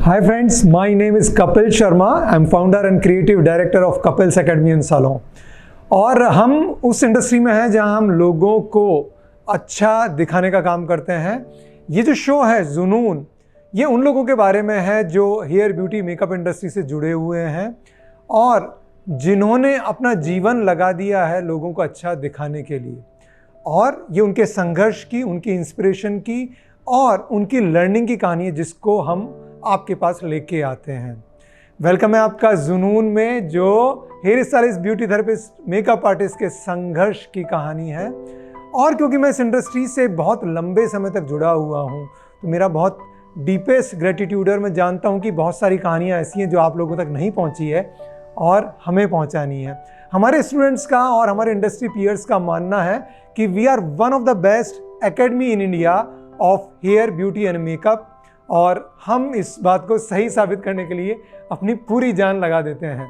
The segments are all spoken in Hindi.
Hi friends, my name is Kapil Sharma. I'm founder and creative director of Kapil's Academy and Salon. और हम उस इंडस्ट्री में हैं जहां हम लोगों को अच्छा दिखाने का काम करते हैं। ये जो शो है जुनून, ये उन लोगों के बारे में है जो हेयर ब्यूटी मेकअप इंडस्ट्री से जुड़े हुए हैं और जिन्होंने अपना जीवन लगा दिया है लोगों को अच्छा दिखाने के लिए। और ये उनके संघर्ष की, उनकी इंस्पिरेशन की और उनकी लर्निंग की कहानी है जिसको हम आपके पास लेके आते हैं। वेलकम है आपका जुनून में, जो hair stylist, beauty therapist, makeup artist के संघर्ष की कहानी है। और क्योंकि मैं इस इंडस्ट्री से बहुत लंबे समय तक जुड़ा हुआ हूँ तो मेरा बहुत डीपेस्ट ग्रेटिट्यूड है। मैं जानता हूँ कि बहुत सारी कहानियाँ ऐसी हैं जो आप लोगों तक नहीं पहुँची है और हमें पहुँचानी है। हमारे स्टूडेंट्स का और हमारे इंडस्ट्री पीयर्स का मानना है कि we are one of the best academy in India of hair beauty and makeup, और हम इस बात को सही साबित करने के लिए अपनी पूरी जान लगा देते हैं।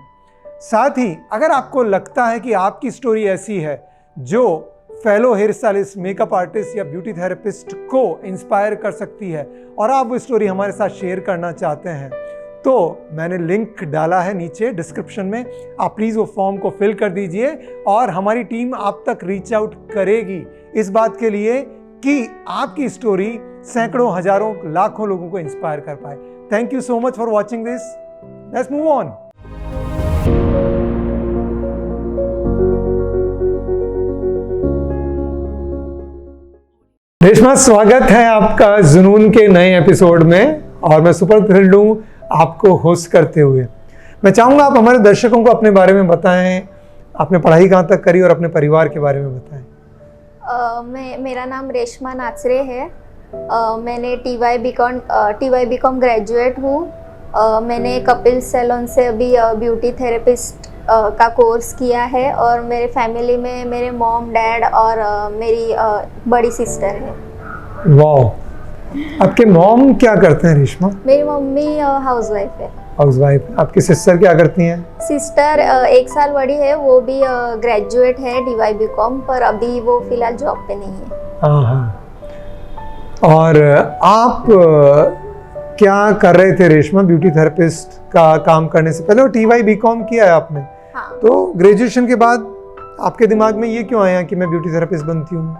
साथ ही अगर आपको लगता है कि आपकी स्टोरी ऐसी है जो fellow hair stylist, makeup artist या ब्यूटी थेरेपिस्ट को इंस्पायर कर सकती है और आप वो स्टोरी हमारे साथ शेयर करना चाहते हैं, तो मैंने लिंक डाला है नीचे डिस्क्रिप्शन में। आप प्लीज़ वो फॉर्म को फिल कर दीजिए और हमारी टीम आप तक रीच आउट करेगी इस बात के लिए कि आपकी स्टोरी सैकड़ों, हजारों, लाखों लोगों को इंस्पायर कर पाए। Thank you so much for watching this. Let's move on. Reshma, स्वागत है आपका जुनून के नए एपिसोड में और मैं सुपर थ्रिल्ड हूं आपको होस्ट करते हुए। मैं चाहूंगा आप हमारे दर्शकों को अपने बारे में बताएं, आपने पढ़ाई कहां तक करी और अपने परिवार के बारे में बताएं। मेरा नाम रेशमा नाचरे है। मैंने टी.वाई. बीकॉम ग्रेजुएट हूँ। मैंने कपिल सैलून से अभी ब्यूटी थेरेपिस्ट का कोर्स किया है और मेरे फैमिली में मेरे मॉम, डैड और मेरी बड़ी सिस्टर है। वाह, आपके मॉम क्या करते हैं रेशमा? मेरी मम्मी हाउसवाइफ है। हाउसवाइफ। आपकी सिस्टर क्या करती हैं? सिस्टर 1 साल बड़ी है, वो भी ग्रेजुएट है टी.वाई. बीकॉम, पर अभी वो फिलहाल जॉब पे नहीं है। हाँ। और आप क्या कर रहे थे रेशमा ब्यूटी थेरेपिस्ट का काम करने से पहले? और टी.वाई. बीकॉम किया है आपने। हाँ। तो ग्रेजुएशन के बाद आपके दिमाग में ये क्यों आया कि मैं ब्यूटी थेरेपिस्ट बनती हूँ?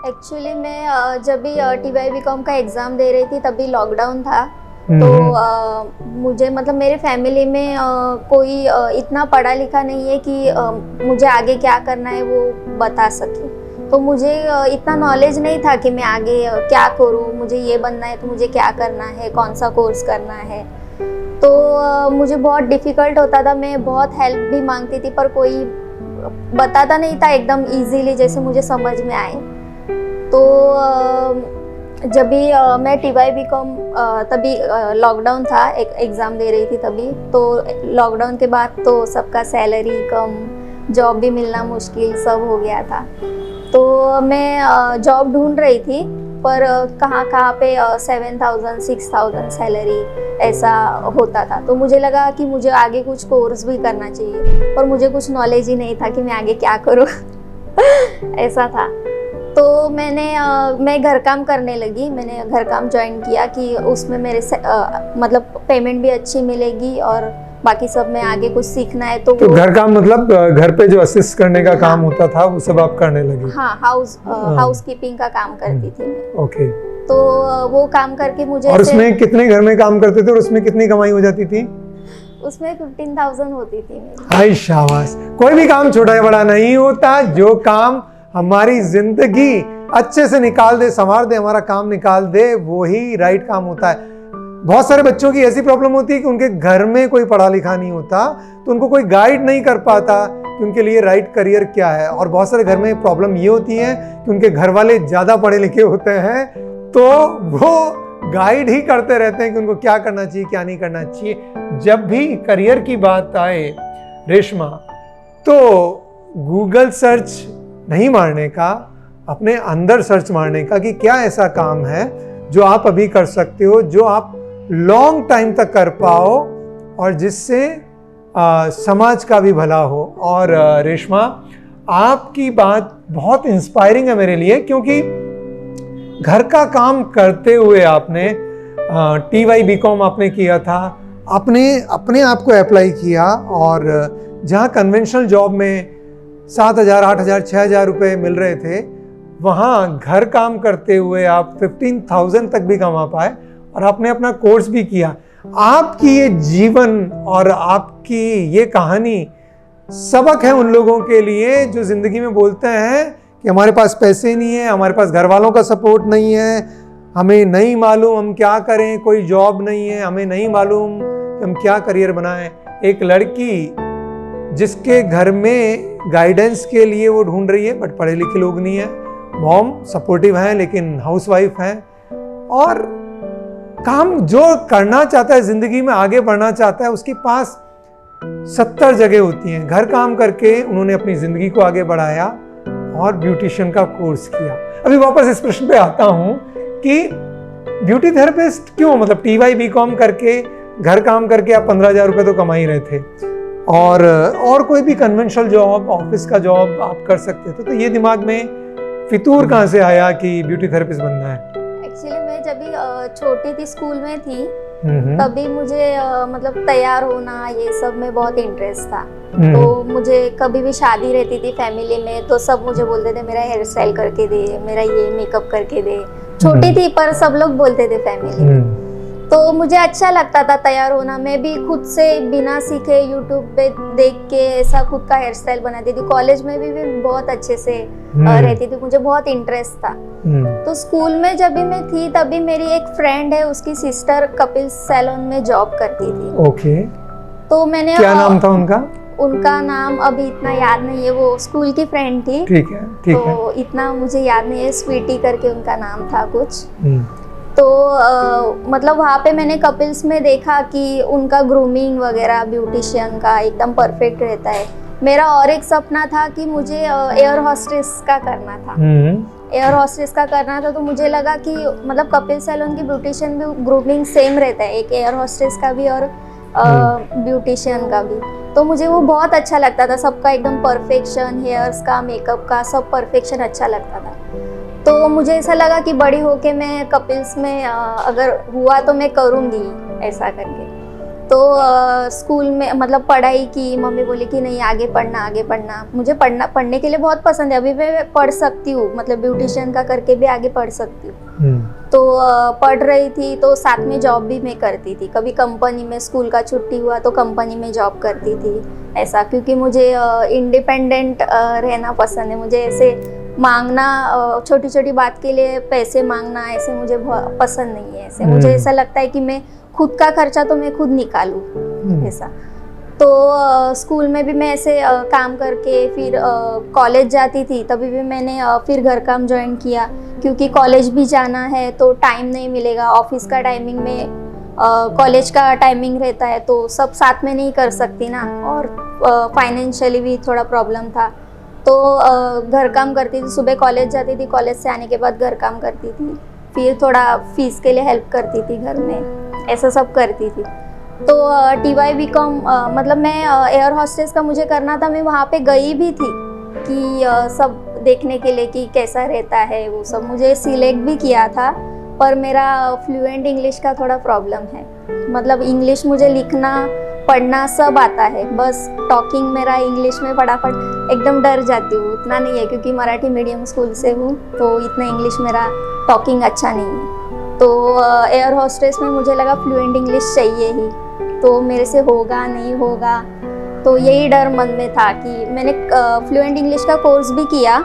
एक्चुअली मैं जब भी टी.वाई. बीकॉम का एग्ज़ाम दे रही थी तभी लॉकडाउन था। तो मुझे मतलब मेरे फैमिली में कोई इतना पढ़ा लिखा नहीं है कि मुझे आगे क्या करना है वो बता सके। तो मुझे इतना नॉलेज नहीं था कि मैं आगे क्या करूँ, मुझे ये बनना है तो मुझे क्या करना है, कौन सा कोर्स करना है। तो मुझे बहुत डिफ़िकल्ट होता था। मैं बहुत हेल्प भी मांगती थी पर कोई बताता नहीं था एकदम इजीली जैसे मुझे समझ में आए। तो जब भी मैं टी.वाई. बीकॉम तभी लॉकडाउन था, एक एग्ज़ाम दे रही थी तभी। तो लॉकडाउन के बाद तो सबका सैलरी कम, जॉब भी मिलना मुश्किल, सब हो गया था। तो मैं जॉब ढूंढ रही थी पर कहाँ पे 7,000 6,000 सैलरी ऐसा होता था। तो मुझे लगा कि मुझे आगे कुछ कोर्स भी करना चाहिए, पर मुझे कुछ नॉलेज ही नहीं था कि मैं आगे क्या करूँ। ऐसा था। तो मैं घर काम करने लगी। मैंने घर काम ज्वाइन किया कि उसमें मेरे मतलब पेमेंट भी अच्छी मिलेगी और बाकी सब में आगे कुछ सीखना है। तो घर काम मतलब घर पे जो असिस्ट करने का काम होता था वो सब आप करने लगी? हाँ, हाउस कीपिंग का काम करती थी मैं। ओके। तो वो काम करके मुझे, और उसमें कितने घर में काम करते थे और उसमें कितनी कमाई हो जाती थी? उसमें 15,000 होती थी मेरी। हाय शाबाश। कोई भी काम छोटा या बड़ा नहीं होता, जो काम हमारी जिंदगी अच्छे से निकाल दे, संवार दे, हमारा काम निकाल दे, वो ही राइट काम होता है। बहुत सारे बच्चों की ऐसी प्रॉब्लम होती है कि उनके घर में कोई पढ़ा लिखा नहीं होता तो उनको कोई गाइड नहीं कर पाता कि उनके लिए राइट करियर क्या है। और बहुत सारे घर में प्रॉब्लम ये होती है कि उनके घर वाले ज़्यादा पढ़े लिखे होते हैं तो वो गाइड ही करते रहते हैं कि उनको क्या करना चाहिए, क्या नहीं करना चाहिए। जब भी करियर की बात आए रेशमा, तो गूगल सर्च नहीं मारने का, अपने अंदर सर्च मारने का कि क्या ऐसा काम है जो आप अभी कर सकते हो, जो आप लॉन्ग टाइम तक कर पाओ और जिससे समाज का भी भला हो। और रेशमा, आपकी बात बहुत इंस्पायरिंग है मेरे लिए, क्योंकि घर का काम करते हुए आपने TY BCom आपने किया था, आपने अपने आप को अप्लाई किया और जहाँ कन्वेंशनल जॉब में 7,000, 8,000, 6,000 रुपये मिल रहे थे, वहाँ घर काम करते हुए आप 15,000 तक भी कमा पाए और आपने अपना कोर्स भी किया। आपकी ये जीवन और आपकी ये कहानी सबक है उन लोगों के लिए जो ज़िंदगी में बोलते हैं कि हमारे पास पैसे नहीं है, हमारे पास घर वालों का सपोर्ट नहीं है, हमें नहीं मालूम हम क्या करें, कोई जॉब नहीं है, हमें नहीं मालूम कि हम क्या करियर बनाएं। एक लड़की जिसके घर में गाइडेंस के लिए वो ढूंढ रही है, बट पढ़े लिखे लोग नहीं है, मॉम सपोर्टिव हैं लेकिन हाउसवाइफ हैं, और काम जो करना चाहता है, ज़िंदगी में आगे बढ़ना चाहता है, उसके पास 70 जगह होती हैं। घर काम करके उन्होंने अपनी ज़िंदगी को आगे बढ़ाया और ब्यूटिशियन का कोर्स किया। अभी वापस इस प्रश्न पे आता हूँ कि ब्यूटी थेरेपिस्ट क्यों, मतलब TY BCom करके घर काम करके आप 15,000 रुपये तो कमा ही रहे थे और कोई भी कन्वेंशनल जॉब, ऑफिस का जॉब आप कर सकते थे, तो ये दिमाग में फितूर कहाँ से आया कि ब्यूटी थेरेपिस्ट बनना है? एक्चुअली मैं जब भी छोटी थी, स्कूल में थी, तभी मुझे मतलब तैयार होना ये सब में बहुत इंटरेस्ट था। तो मुझे कभी भी शादी रहती थी फैमिली में तो सब मुझे बोलते थे मेरा हेयर स्टाइल करके दे, मेरा ये मेकअप करके दे। छोटी थी पर सब लोग बोलते थे फैमिली में, तो मुझे अच्छा लगता था तैयार होना। मैं भी खुद से बिना सीखे यूट्यूब पे देख के ऐसा खुद का हेयर स्टाइल बनाती थी। कॉलेज में भी बहुत अच्छे से रहती थी, मुझे बहुत इंटरेस्ट था। तो स्कूल में जब भी मैं थी तभी मेरी एक फ्रेंड है, उसकी सिस्टर कपिल सैलून में जॉब करती थी। ओके। तो मैंने क्या नाम था उनका? उनका नाम अभी इतना याद नहीं है, वो स्कूल की फ्रेंड थी। ठीक है, ठीक है। तो इतना मुझे याद नहीं है, स्वीटी करके उनका नाम था कुछ। तो मतलब वहाँ पे मैंने कपिल्स में देखा कि उनका ग्रूमिंग वगैरह ब्यूटिशियन का एकदम परफेक्ट रहता है। मेरा और एक सपना था कि मुझे एयर होस्टेस का करना था। एयर होस्टेस का करना था तो मुझे लगा कि मतलब कपिल सैलून की ब्यूटिशियन भी ग्रूमिंग सेम रहता है, एक एयर होस्टेस का भी और ब्यूटिशियन का भी। तो मुझे वो बहुत अच्छा लगता था, सबका एकदम परफेक्शन, हेयर्स का, मेकअप का सब परफेक्शन अच्छा लगता था। तो मुझे ऐसा लगा कि बड़ी होके मैं कपिल्स में अगर हुआ तो मैं करूँगी ऐसा करके। तो स्कूल में मतलब पढ़ाई की, मम्मी बोली कि नहीं आगे पढ़ना, आगे पढ़ना। मुझे पढ़ने के लिए बहुत पसंद है, अभी मैं पढ़ सकती हूँ, मतलब ब्यूटिशियन का करके भी आगे पढ़ सकती हूँ। तो पढ़ रही थी तो साथ में जॉब भी मैं करती थी। कभी कंपनी में, स्कूल का छुट्टी हुआ तो कंपनी में जॉब करती थी ऐसा, क्योंकि मुझे इंडिपेंडेंट रहना पसंद है। मुझे ऐसे मांगना, छोटी छोटी बात के लिए पैसे मांगना ऐसे मुझे पसंद नहीं है। ऐसे मुझे ऐसा लगता है कि मैं खुद का खर्चा तो मैं खुद निकालूं ऐसा। तो स्कूल में भी मैं ऐसे काम करके फिर कॉलेज जाती थी, तभी भी मैंने फिर घर काम ज्वाइन किया, क्योंकि कॉलेज भी जाना है तो टाइम नहीं मिलेगा। ऑफिस का टाइमिंग में कॉलेज का टाइमिंग रहता है तो सब साथ में नहीं कर सकती ना, और फाइनेंशियली भी थोड़ा प्रॉब्लम था। तो घर काम करती थी, सुबह कॉलेज जाती थी, कॉलेज से आने के बाद घर काम करती थी, फिर थोड़ा फीस के लिए हेल्प करती थी घर में, ऐसा सब करती थी। तो TY BCom मतलब मैं एयर हॉस्टेस का मुझे करना था। मैं वहाँ पे गई भी थी कि सब देखने के लिए कि कैसा रहता है वो सब। मुझे सिलेक्ट भी किया था, पर मेरा फ्लुएंट इंग्लिश का थोड़ा प्रॉब्लम है। मतलब इंग्लिश मुझे लिखना पढ़ना सब आता है, बस टॉकिंग मेरा इंग्लिश में फटाफट एकदम डर जाती हूँ, उतना नहीं है, क्योंकि मराठी मीडियम स्कूल से हूँ तो इतना इंग्लिश मेरा टॉकिंग अच्छा नहीं है। तो एयर हॉस्टेस में मुझे लगा फ्लुएंट इंग्लिश चाहिए ही, तो मेरे से होगा नहीं होगा, तो यही डर मन में था कि मैंने फ्लुएंट इंग्लिश का कोर्स भी किया,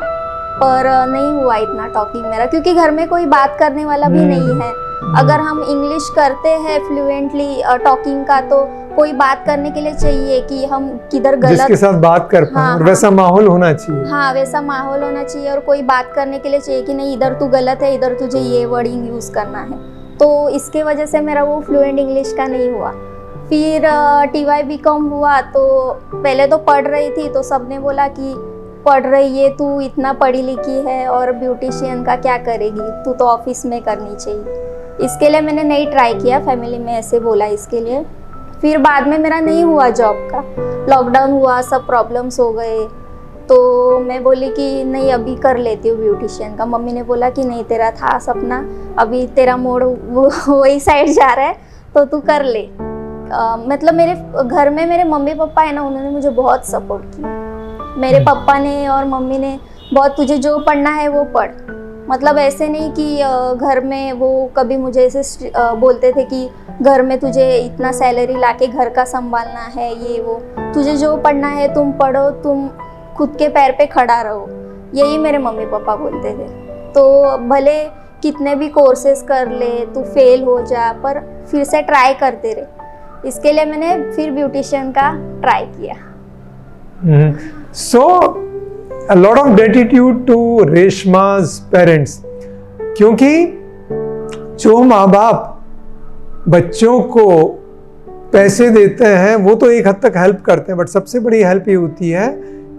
पर नहीं हुआ इतना टॉकिंग मेरा, क्योंकि घर में कोई बात करने वाला भी नहीं है। अगर हम इंग्लिश करते हैं फ्लुएंटली टॉकिंग का, तो कोई बात करने के लिए चाहिए कि हम किधर गलत, जिसके साथ बात कर पाएं, और वैसा माहौल होना चाहिए। हाँ, वैसा माहौल होना चाहिए, और कोई बात करने के लिए चाहिए कि नहीं इधर तू गलत है, इधर तुझे ये वर्डिंग यूज करना है। तो इसके वजह से मेरा वो फ्लुएंट इंग्लिश का नहीं हुआ। फिर TY BCom हुआ, तो पहले तो पढ़ रही थी तो सबने बोला कि पढ़ रही है तू, इतना पढ़ी लिखी है और ब्यूटिशियन का क्या करेगी, तू तो ऑफिस में करनी चाहिए। इसके लिए मैंने नहीं ट्राई किया, फैमिली में ऐसे बोला इसके लिए। फिर बाद में मेरा नहीं हुआ जॉब का, लॉकडाउन हुआ, सब प्रॉब्लम्स हो गए, तो मैं बोली कि नहीं अभी कर लेती हूँ ब्यूटिशियन का। मम्मी ने बोला कि नहीं तेरा था सपना, अभी तेरा मोड़ वही साइड जा रहा है तो तू कर ले। मतलब मेरे घर में मेरे मम्मी पापा है ना, उन्होंने मुझे बहुत सपोर्ट किया। मेरे पापा ने और मम्मी ने बहुत, तुझे जो पढ़ना है वो पढ़। मतलब ऐसे नहीं कि घर में वो कभी मुझे ऐसे बोलते थे कि घर में तुझे इतना सैलरी लाके घर का संभालना है, ये वो, तुझे जो पढ़ना है तुम पढ़ो, तुम खुद के पैर पे खड़ा रहो, यही मेरे मम्मी पापा बोलते थे। तो भले कितने भी कोर्सेज कर ले, तू फेल हो जा, पर फिर से ट्राई करते रहे। इसके लिए मैंने फिर ब्यूटिशियन का ट्राई किया। So a lot of gratitude to Reshma's parents, क्योंकि जो माँ बाप बच्चों को पैसे देते हैं वो तो एक हद तक हेल्प करते हैं, बट सबसे बड़ी हेल्प ये होती है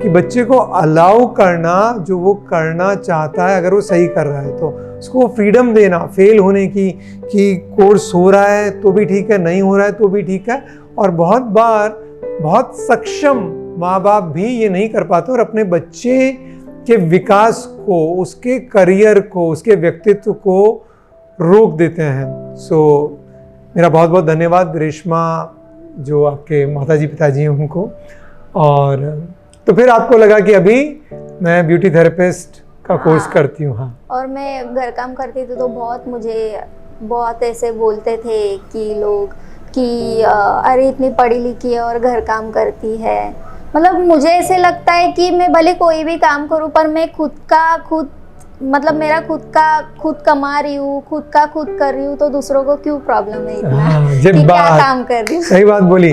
कि बच्चे को अलाउ करना जो वो करना चाहता है, अगर वो सही कर रहा है तो उसको फ्रीडम देना, फेल होने की, कि कोर्स हो रहा है तो भी ठीक है, नहीं हो रहा है तो भी ठीक है। और बहुत बार बहुत सक्षम माँ बाप भी ये नहीं कर पाते और अपने बच्चे के विकास को, उसके करियर को, उसके व्यक्तित्व को रोक देते हैं। सो मेरा बहुत बहुत धन्यवाद रेशमा, जो आपके माताजी पिताजी हैं उनको। और तो फिर आपको लगा कि अभी मैं ब्यूटी थेरेपिस्ट का कोर्स करती हूँ। हाँ, और मैं घर काम करती थी तो मुझे बहुत ऐसे बोलते थे कि लोग कि अरे इतनी पढ़ी लिखी है और घर काम करती है। मतलब मुझे ऐसे लगता है कि मैं भले कोई भी काम करूं, पर मैं मतलब मेरा खुद कमा रही हूँ, खुद कर रही हूँ, तो दूसरों को क्यों प्रॉब्लम है इतना कि क्या काम कर रही हूँ। सही बात बोली।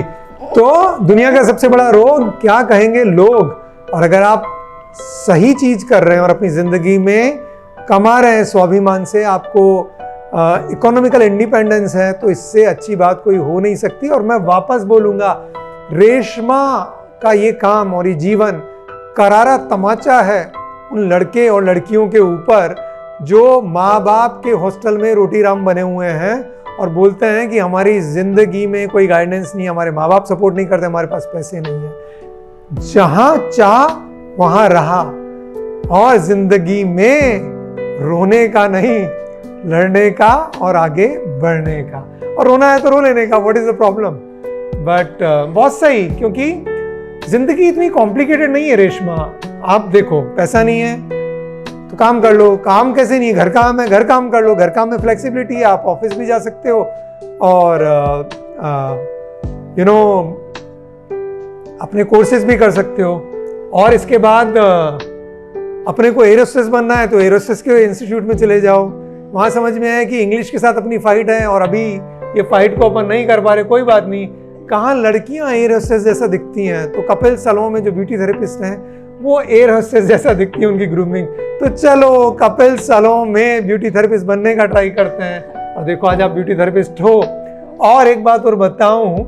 तो दुनिया का सबसे बड़ा रोग क्या कहेंगे लोग, और अगर आप सही चीज कर रहे हैं और अपनी जिंदगी में कमा रहे हैं स्वाभिमान से, आपको इकोनॉमिकल इंडिपेंडेंस है, तो इससे अच्छी बात कोई हो नहीं सकती। और मैं वापस बोलूंगा, रेशमा का ये काम और ये जीवन करारा तमाचा है उन लड़के और लड़कियों के ऊपर जो माँ बाप के हॉस्टल में रोटी राम बने हुए हैं और बोलते हैं कि हमारी जिंदगी में कोई गाइडेंस नहीं, हमारे माँ बाप सपोर्ट नहीं करते, हमारे पास पैसे नहीं है। जहां चाह वहां रहा, और जिंदगी में रोने का नहीं, लड़ने का और आगे बढ़ने का। और रोना है तो रो लेने का, what is the problem. But बहुत सही, क्योंकि जिंदगी इतनी कॉम्प्लिकेटेड नहीं है रेशमा। आप देखो, पैसा नहीं है तो काम कर लो, काम कैसे नहीं है, घर काम है, घर काम कर लो, घर काम में फ्लेक्सिबिलिटी है, आप ऑफिस भी जा सकते हो और अपने कोर्सेज भी कर सकते हो। और इसके बाद अपने को एयर होस्टेस बनना है तो एयर होस्टेस के इंस्टीट्यूट में चले जाओ। वहाँ समझ में आया कि इंग्लिश के साथ अपनी फाइट है और अभी ये फाइट को अपन नहीं कर पा रहे, कोई बात नहीं। कहाँ लड़कियाँ एयर होस्टेस जैसा दिखती हैं, तो कपिल सैलून में जो ब्यूटी थेरेपिस्ट हैं वो एयर होस्टेस जैसा दिखती है उनकी ग्रूमिंग। तो चलो कपिल सैलून में ब्यूटी थेरेपिस्ट बनने का ट्राई करते हैं। और देखो आज आप ब्यूटी थेरेपिस्ट हो। और एक बात और बताऊं,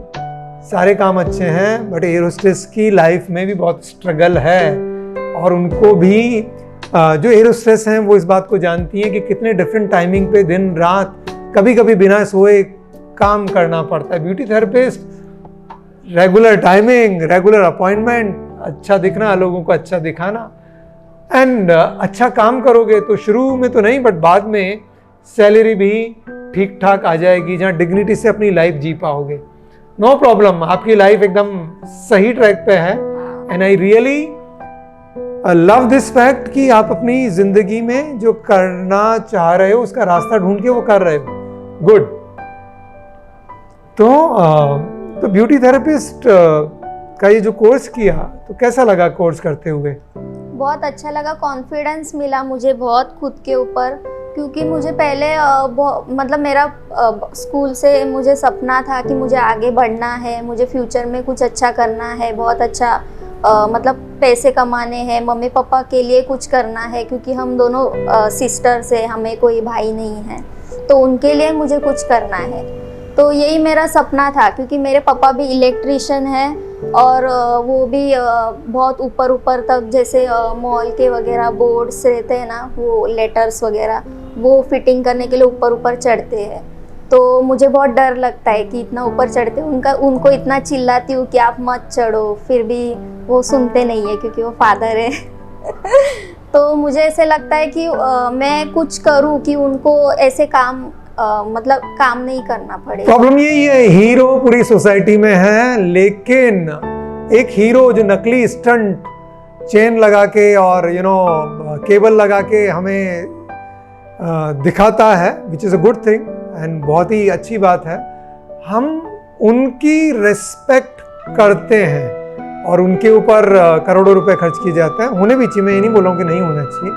सारे काम अच्छे हैं बट एयर होस्टेस की लाइफ में भी बहुत स्ट्रगल है। और उनको भी जो एयर होस्टेस हैं वो इस बात को जानती हैं कि कितने डिफरेंट टाइमिंग पे दिन रात कभी कभी बिना सोए काम करना पड़ता है। Beauty therapist regular timing, regular appointment, अच्छा दिखना, लोगों को अच्छा दिखाना, एंड अच्छा काम करोगे तो शुरू में तो नहीं बट बाद में सैलरी भी ठीक ठाक आ जाएगी, जहाँ डिग्निटी से अपनी लाइफ जी पाओगे। नो प्रॉब्लम, आपकी लाइफ एकदम सही ट्रैक पे है। And I really love this fact कि आप अपनी जिंदगी में जो करना चाह रहे हो उसका रास्ता ढूंढ के वो कर रहे हो। गुड। तो ब्यूटी थेरेपिस्ट का ये जो कोर्स किया तो कैसा लगा कोर्स करते हुए? बहुत अच्छा लगा, कॉन्फिडेंस मिला मुझे बहुत खुद के ऊपर, क्योंकि मुझे पहले मतलब मेरा स्कूल से मुझे सपना था कि मुझे आगे बढ़ना है, मुझे फ्यूचर में कुछ अच्छा करना है, बहुत अच्छा मतलब पैसे कमाने हैं, मम्मी पापा के लिए कुछ करना है, क्योंकि हम दोनों सिस्टर्स हैं, हमें कोई भाई नहीं है, तो उनके लिए मुझे कुछ करना है। तो यही मेरा सपना था, क्योंकि मेरे पापा भी इलेक्ट्रिशियन है और वो भी बहुत ऊपर तक, जैसे मॉल के वगैरह बोर्ड्स रहते हैं ना, वो लेटर्स वगैरह वो फिटिंग करने के लिए ऊपर चढ़ते हैं। तो मुझे बहुत डर लगता है कि इतना ऊपर चढ़ते उनको इतना चिल्लाती हूँ कि आप मत चढ़ो, फिर भी वो सुनते नहीं है क्योंकि वो फादर है। तो मुझे ऐसे लगता है कि मैं कुछ करूँ कि उनको ऐसे काम मतलब काम नहीं करना पड़े। प्रॉब्लम यही है, हीरो पूरी सोसाइटी में है, लेकिन एक हीरो जो नकली स्टंट चेन लगा के और केबल लगा के हमें दिखाता है, which is a good thing and बहुत ही अच्छी बात है। हम उनकी रिस्पेक्ट करते हैं और उनके ऊपर करोड़ों रुपए खर्च किए जाते हैं, होने भी चाहिए, मैं ये नहीं बोल रहा हूँ कि नहीं होना चाहिए,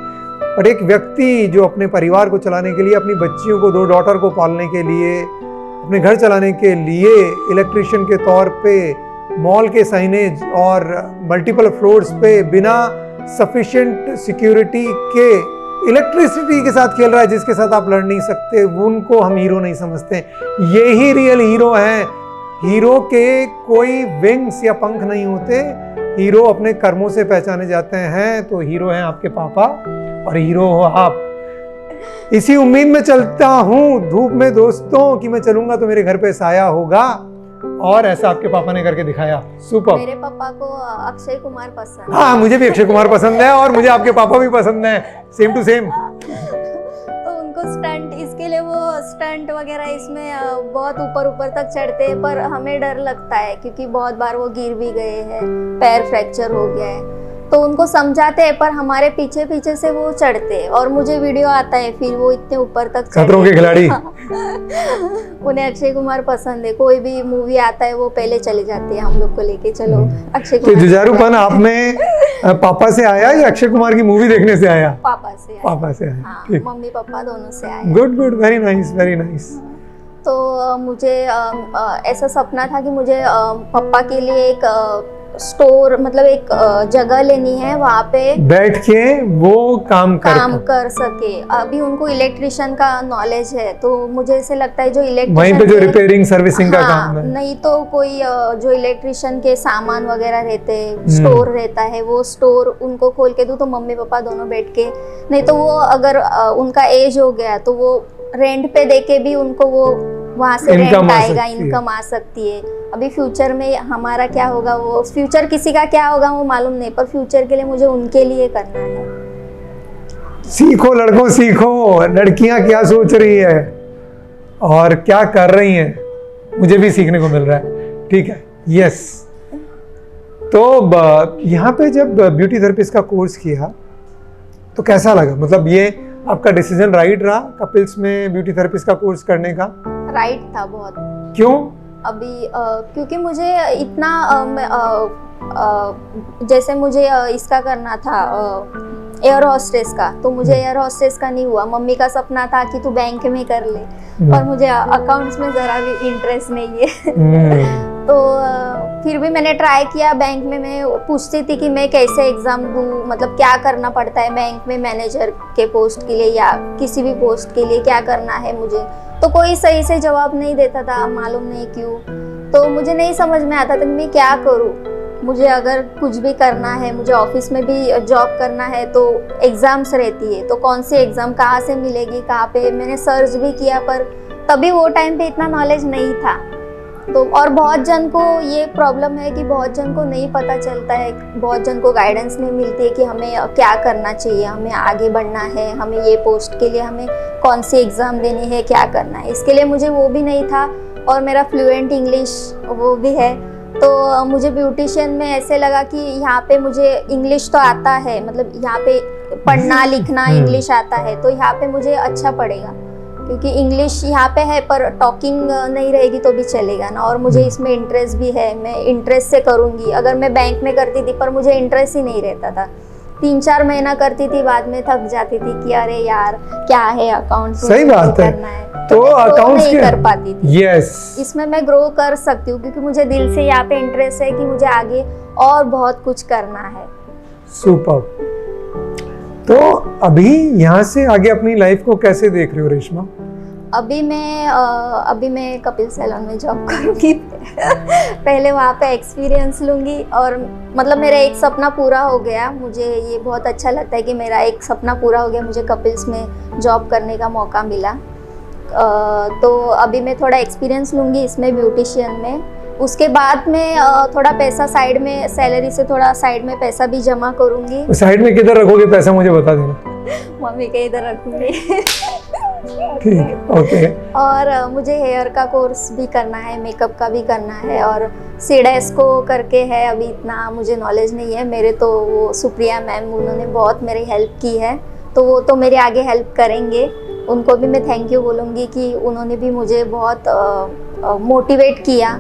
बट एक व्यक्ति जो अपने परिवार को चलाने के लिए, अपनी बच्चियों को, 2 डॉटर को पालने के लिए, अपने घर चलाने के लिए इलेक्ट्रिशियन के तौर पे मॉल के साइनेज और मल्टीपल फ्लोर्स पे बिना सफिशिएंट सिक्योरिटी के इलेक्ट्रिसिटी के साथ खेल रहा है, जिसके साथ आप लड़ नहीं सकते, उनको हम हीरो नहीं समझते। यही रियल हीरो हैं। हीरो के कोई विंग्स या पंख नहीं होते, हीरो अपने कर्मों से पहचाने जाते हैं। तो हीरो हैं आपके पापा और हीरो हो आप। इसी उम्मीद में चलता हूं धूप में दोस्तों कि मैं चलूंगा तो मेरे घर पे साया होगा, और ऐसा आपके पापा ने करके दिखाया। सुपर। मेरे पापा को अक्षय कुमार पसंद है। हाँ, मुझे भी अक्षय कुमार पसंद है और मुझे आपके पापा भी पसंद है, सेम टू सेम। तो उनको स्टंट, इसके लिए वो स्टंट वगैरह इसमें बहुत ऊपर ऊपर तक चढ़ते हैं, पर हमें डर लगता है क्योंकि बहुत बार वो गिर भी गए हैं, पैर फ्रैक्चर हो गया है। तो उनको समझाते हैं, पर हमारे पीछे पीछे से वो चढ़ते हैं और मुझे वीडियो आता है, फिर वो इतने ऊपर तक खतरों के खिलाड़ी। उन्हें अक्षय कुमार पसंद है, कोई भी मूवी आता है वो पहले चले जाते हैं हम लोग को लेके, चलो अक्षय तो कुमार। जुझारूपन आप में पापा से आया या अक्षय कुमार की मूवी देखने से आया? पापा से आया। पापा से आया। हाँ, ठीक। मम्मी पापा दोनों से आया। Good good, very nice very nice. तो मुझे ऐसा सपना था कि मुझे पापा के लिए एक स्टोर, मतलब एक जगह लेनी है, वहाँ पे बैठ के वो काम कर सके। अभी उनको इलेक्ट्रिशियन का नॉलेज है, तो मुझे ऐसे लगता है जो इलेक्ट्रिशियन वहीं पे जो रिपेयरिंग सर्विसिंग का काम है, नहीं तो कोई जो इलेक्ट्रिशियन के सामान वगैरह रहते हैं, स्टोर रहता है, वो स्टोर उनको खोल के दूं तो मम्मी पापा दोनों बैठ के, नहीं तो वो अगर उनका एज हो गया तो वो रेंट पे देके भी उनको वो वहाँ से रेंट आएगा, इनकम आ सकती है। अभी फ्यूचर में हमारा क्या होगा, वो फ्यूचर किसी का क्या होगा वो मालूम नहीं, पर फ्यूचर के लिए मुझे उनके लिए करना है। सीखो लड़कों सीखो, लड़कियां क्या सोच रही है और क्या कर रही हैं, मुझे भी सीखने को मिल रहा है। ठीक है, यस। तो यहाँ पे जब ब्यूटी थेरेपिस्ट का कोर्स किया तो कैसा लगा? मतलब ये आपका डिसीजन राइट रहा कपिल्स में ब्यूटी थेरेपिस्ट का कोर्स करने का? राइट था बहुत। क्यों? अभी क्योंकि मुझे इतना जैसे मुझे इसका करना था एयर होस्टेस का, तो मुझे एयर होस्टेस का नहीं हुआ। मम्मी का सपना था कि तू बैंक में कर ले, पर मुझे अकाउंट्स में ज़रा भी इंटरेस्ट नहीं है। तो फिर भी मैंने ट्राई किया बैंक में। मैं पूछती थी कि मैं कैसे एग्ज़ाम दूँ, मतलब क्या करना पड़ता है बैंक में, मैनेजर के पोस्ट के लिए या किसी भी पोस्ट के लिए क्या करना है मुझे, तो कोई सही से जवाब नहीं देता था, मालूम नहीं क्यों। तो मुझे नहीं समझ में आता था कि मैं क्या करूँ। मुझे अगर कुछ भी करना है, मुझे ऑफिस में भी जॉब करना है, तो एग्ज़ाम्स रहती है, तो कौन सी एग्ज़ाम कहाँ से मिलेगी, कहाँ पे, मैंने सर्च भी किया, पर तभी वो टाइम पे इतना नॉलेज नहीं था। तो और बहुत जन को ये प्रॉब्लम है कि बहुत जन को नहीं पता चलता है, बहुत जन को गाइडेंस नहीं मिलती है कि हमें क्या करना चाहिए, हमें आगे बढ़ना है, हमें ये पोस्ट के लिए हमें कौन सी एग्ज़ाम देनी है, क्या करना है। इसके लिए मुझे वो भी नहीं था, और मेरा फ्लुएंट इंग्लिश वो भी है। तो मुझे ब्यूटिशियन में ऐसे लगा कि यहाँ पे मुझे इंग्लिश तो आता है, मतलब यहाँ पे पढ़ना लिखना इंग्लिश आता है, तो यहाँ पे मुझे अच्छा पड़ेगा, क्योंकि इंग्लिश यहाँ पे है पर टॉकिंग नहीं रहेगी तो भी चलेगा ना। और मुझे इसमें इंटरेस्ट भी है, मैं इंटरेस्ट से करूँगी। अगर मैं बैंक में करती थी पर मुझे इंटरेस्ट ही नहीं रहता था, 3-4 महीना करती थी, बाद में थक जाती थी कि अरे यार क्या है अकाउंट्स, सही बात है, तो अकाउंट्स नहीं कर पाती थी। यस, इसमें मैं ग्रो कर सकती हूँ क्योंकि मुझे दिल से यहाँ पे इंटरेस्ट है कि मुझे आगे और बहुत कुछ करना है। सुपर। तो अभी यहाँ से आगे अपनी लाइफ को कैसे देख रहे हो रेशमा? अभी मैं कपिल सैलून में जॉब करूँगी। पहले वहाँ पे एक्सपीरियंस लूँगी, और मतलब मेरा एक सपना पूरा हो गया। मुझे ये बहुत अच्छा लगता है कि मेरा एक सपना पूरा हो गया, मुझे कपिल्स में जॉब करने का मौका मिला। तो अभी मैं थोड़ा एक्सपीरियंस लूँगी इसमें ब्यूटिशियन में। उसके बाद मैं थोड़ा पैसा साइड में, सैलरी से थोड़ा साइड में पैसा भी जमा करूँगी। साइड में किधर रखोगे पैसा मुझे बता देना। मम्मी के इधर रखूँगी। ठीक, ओके। और मुझे हेयर का कोर्स भी करना है, मेकअप का भी करना है, और सीडेस्को करके है, अभी इतना मुझे नॉलेज नहीं है। मेरे तो वो सुप्रिया मैम, उन्होंने बहुत मेरी हेल्प की है, तो वो तो मेरे आगे हेल्प करेंगे। उनको भी मैं थैंक यू बोलूँगी कि उन्होंने भी मुझे बहुत मोटिवेट किया।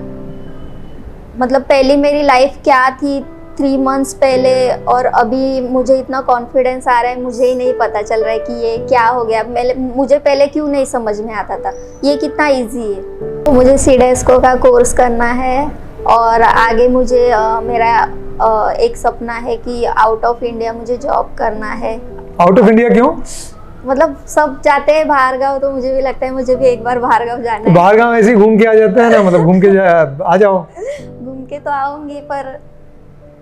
मतलब पहली मेरी लाइफ क्या थी 3 मंथ्स पहले, और अभी मुझे इतना कॉन्फिडेंस आ रहा है, मुझे ही नहीं पता चल रहा है कि ये क्या हो गया। मुझे पहले क्यों नहीं समझ में आता था ये कितना इजी है। तो मुझे सीडेस्को का कोर्स करना है, और आगे मुझे मेरा एक सपना है कि आउट ऑफ इंडिया मुझे जॉब करना है। आउट ऑफ इंडिया क्यों? मतलब सब जाते हैं बाहर गाँव, तो मुझे भी लगता है मुझे भी एक बार बाहर गाँव जाना है। बाहर गाँव ऐसे ही घूम के आ जाते हैं ना, मतलब घूम के आ जाओ। घूम के तो आऊंगी, पर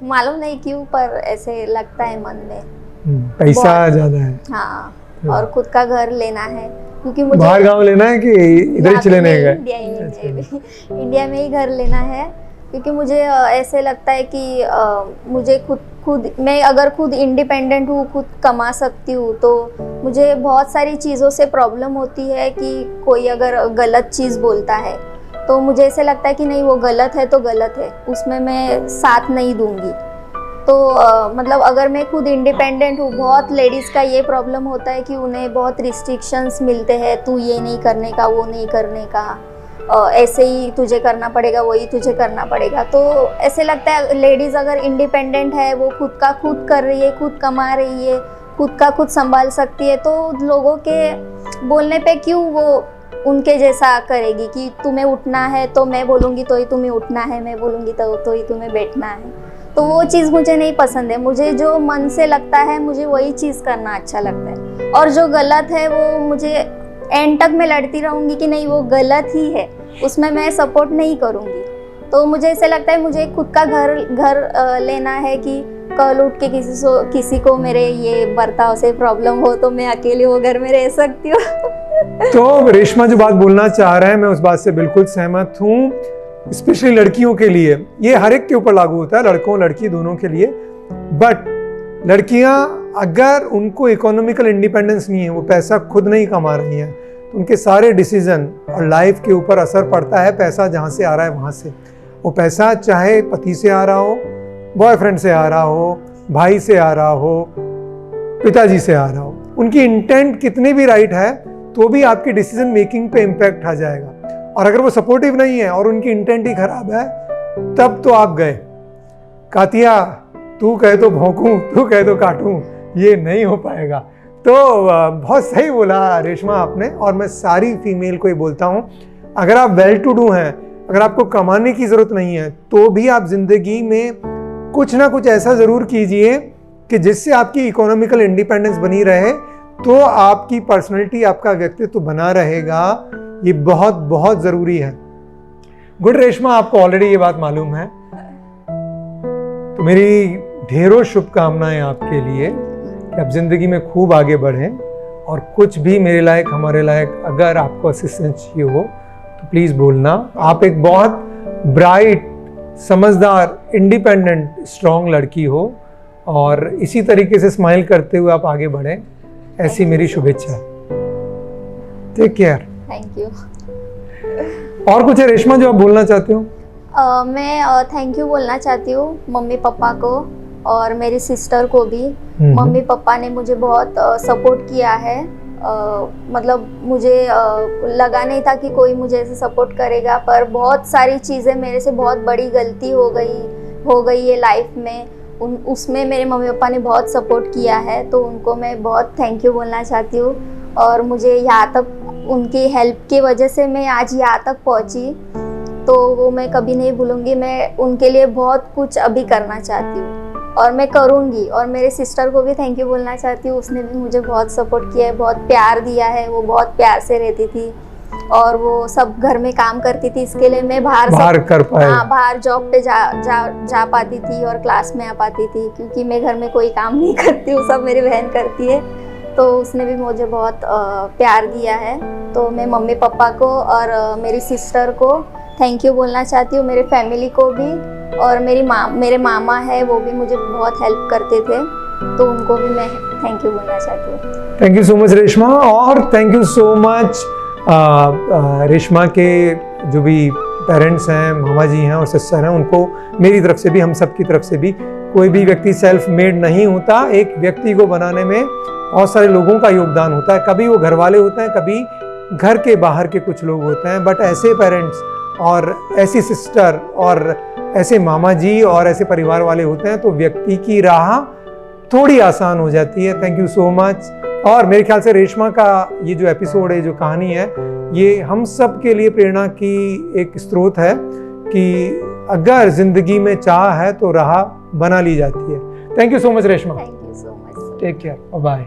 मालूम नहीं क्यों, पर ऐसे लगता है मन में। पैसा ज्यादा है। हाँ, और खुद का घर लेना है, क्योंकि मुझे बाहर गाँव लेना है कि इधर ही चले गए? इंडिया में ही घर लेना है, क्योंकि मुझे ऐसे लगता है कि मुझे खुद मैं अगर खुद इंडिपेंडेंट हूँ, खुद कमा सकती हूँ, तो मुझे बहुत सारी चीज़ों से प्रॉब्लम होती है कि कोई अगर गलत चीज़ बोलता है तो मुझे ऐसे लगता है कि नहीं, वो गलत है तो गलत है, उसमें मैं साथ नहीं दूंगी। तो मतलब अगर मैं खुद इंडिपेंडेंट हूँ, बहुत लेडीज़ का ये प्रॉब्लम होता है कि उन्हें बहुत रिस्ट्रिक्शंस मिलते हैं, तू ये नहीं करने का, वो नहीं करने का, ऐसे ही तुझे करना पड़ेगा, वही तुझे करना पड़ेगा। तो ऐसे लगता है लेडीज़ अगर इंडिपेंडेंट है, वो खुद का खुद कर रही है, खुद कमा रही है, खुद का खुद संभाल सकती है, तो लोगों के बोलने पे क्यों वो उनके जैसा करेगी कि तुम्हें उठना है तो मैं बोलूँगी तो ही तुम्हें उठना है, मैं बोलूँगी तो ही तुम्हें बैठना है। तो वो चीज़ मुझे नहीं पसंद है। मुझे जो मन से लगता है, मुझे वही चीज़ करना अच्छा लगता है, और जो गलत है वो मुझे एंड तक मैं लड़ती रहूँगी कि नहीं वो गलत ही है, उसमें मैं सपोर्ट नहीं करूँगी। तो मुझे ऐसे लगता है मुझे खुद का घर लेना है कि कल उठ के किसी को मेरे ये बर्ताव से प्रॉब्लम हो तो मैं अकेले वो घर में रह सकती हूँ। तो रेशमा जो बात बोलना चाह रहा है, मैं उस बात से बिल्कुल सहमत हूँ। स्पेशली लड़कियों के लिए, ये हर एक के ऊपर लागू होता है, लड़कों लड़की दोनों के लिए। बट लड़कियां अगर उनको इकोनॉमिकल इंडिपेंडेंस नहीं है, वो पैसा खुद नहीं कमा रही हैं, तो उनके सारे डिसीजन और लाइफ के ऊपर असर पड़ता है पैसा जहाँ से आ रहा है वहाँ से। वो पैसा चाहे पति से आ रहा हो, बॉयफ्रेंड से आ रहा हो, भाई से आ रहा हो, पिताजी से आ रहा हो, उनकी इंटेंट कितनी भी राइट है तो भी आपकी डिसीजन मेकिंग पे इम्पैक्ट आ जाएगा। और अगर वो सपोर्टिव नहीं है और उनकी इंटेंट ही खराब है, तब तो आप गए। कातिया, तू कहे तो भौंकूं, तू कहे तो काटूं, ये नहीं हो पाएगा। तो बहुत सही बोला रेशमा आपने, और मैं सारी फीमेल को ही बोलता हूँ, अगर आप वेल टू डू हैं, अगर आपको कमाने की ज़रूरत नहीं है, तो भी आप ज़िंदगी में कुछ ना कुछ ऐसा ज़रूर कीजिए कि जिससे आपकी इकोनॉमिकल इंडिपेंडेंस बनी रहे, तो आपकी पर्सनैलिटी, आपका व्यक्तित्व बना रहेगा। ये बहुत बहुत ज़रूरी है। गुड रेशमा, आपको ऑलरेडी ये बात मालूम है, तो मेरी ढेरों शुभकामनाएं आपके लिए कि आप ज़िंदगी में खूब आगे बढ़ें, और कुछ भी मेरे लायक, हमारे लायक अगर आपको असिस्टेंस चाहिए हो तो प्लीज़ बोलना। आप एक बहुत ब्राइट, समझदार, इंडिपेंडेंट, स्ट्रॉन्ग लड़की हो, और इसी तरीके से स्माइल करते हुए आप आगे बढ़ें, ऐसी मेरी शुभेच्छा। Take care. Thank you. और कुछ है रेशमा जो आप बोलना चाहते हो? मैं थैंक यू बोलना चाहती हूँ मम्मी पापा को और मेरी सिस्टर को भी। मम्मी पापा ने मुझे बहुत सपोर्ट किया है। मतलब मुझे लगा नहीं था कि कोई मुझे ऐसे सपोर्ट करेगा, पर बहुत सारी चीज़ें मेरे से बहुत बड़ी गलती हो गई है लाइफ में, उसमें मेरे मम्मी पापा ने बहुत सपोर्ट किया है, तो उनको मैं बहुत थैंक यू बोलना चाहती हूँ। और मुझे यहाँ तक उनकी हेल्प की वजह से मैं आज यहाँ तक पहुँची, तो वो मैं कभी नहीं भूलूंगी। मैं उनके लिए बहुत कुछ अभी करना चाहती हूँ और मैं करूँगी। और मेरे सिस्टर को भी थैंक यू बोलना चाहती हूँ, उसने भी मुझे बहुत सपोर्ट किया है, बहुत प्यार दिया है। वो बहुत प्यार से रहती थी और वो सब घर में काम करती थी, इसके लिए मैं बाहर जॉब पे जा पाती थी और क्लास में आ पाती थी, क्योंकि मैं घर में कोई काम नहीं करती हूँ, सब मेरी बहन करती है। तो उसने भी मुझे बहुत प्यार दिया है। तो मैं मम्मी पापा को और मेरी सिस्टर को थैंक यू बोलना चाहती हूँ, मेरे फैमिली को भी, और मेरे मामा है वो भी मुझे बहुत हेल्प करते थे, तो उनको भी मैं थैंक यू बोलना चाहती हूँ। Thank you so much Reshma, और thank you so much Reshma के जो भी पेरेंट्स हैं, मामा जी हैं और सिस्टर हैं, उनको मेरी तरफ से भी, हम सब की तरफ से भी। कोई भी व्यक्ति सेल्फ मेड नहीं होता, एक व्यक्ति को बनाने में बहुत सारे लोगों का योगदान होता है। कभी वो घर वाले होते हैं, कभी घर के बाहर के कुछ लोग होते हैं, बट ऐसे पेरेंट्स और ऐसी सिस्टर और ऐसे मामा जी और ऐसे परिवार वाले होते हैं तो व्यक्ति की राह थोड़ी आसान हो जाती है। Thank you so much. और मेरे ख्याल से रेशमा का ये जो एपिसोड है, जो कहानी है, ये हम सब के लिए प्रेरणा की एक स्रोत है कि अगर जिंदगी में चाह है तो राह बना ली जाती है। Thank you so much Reshma. Thank you so much. Take care, bye.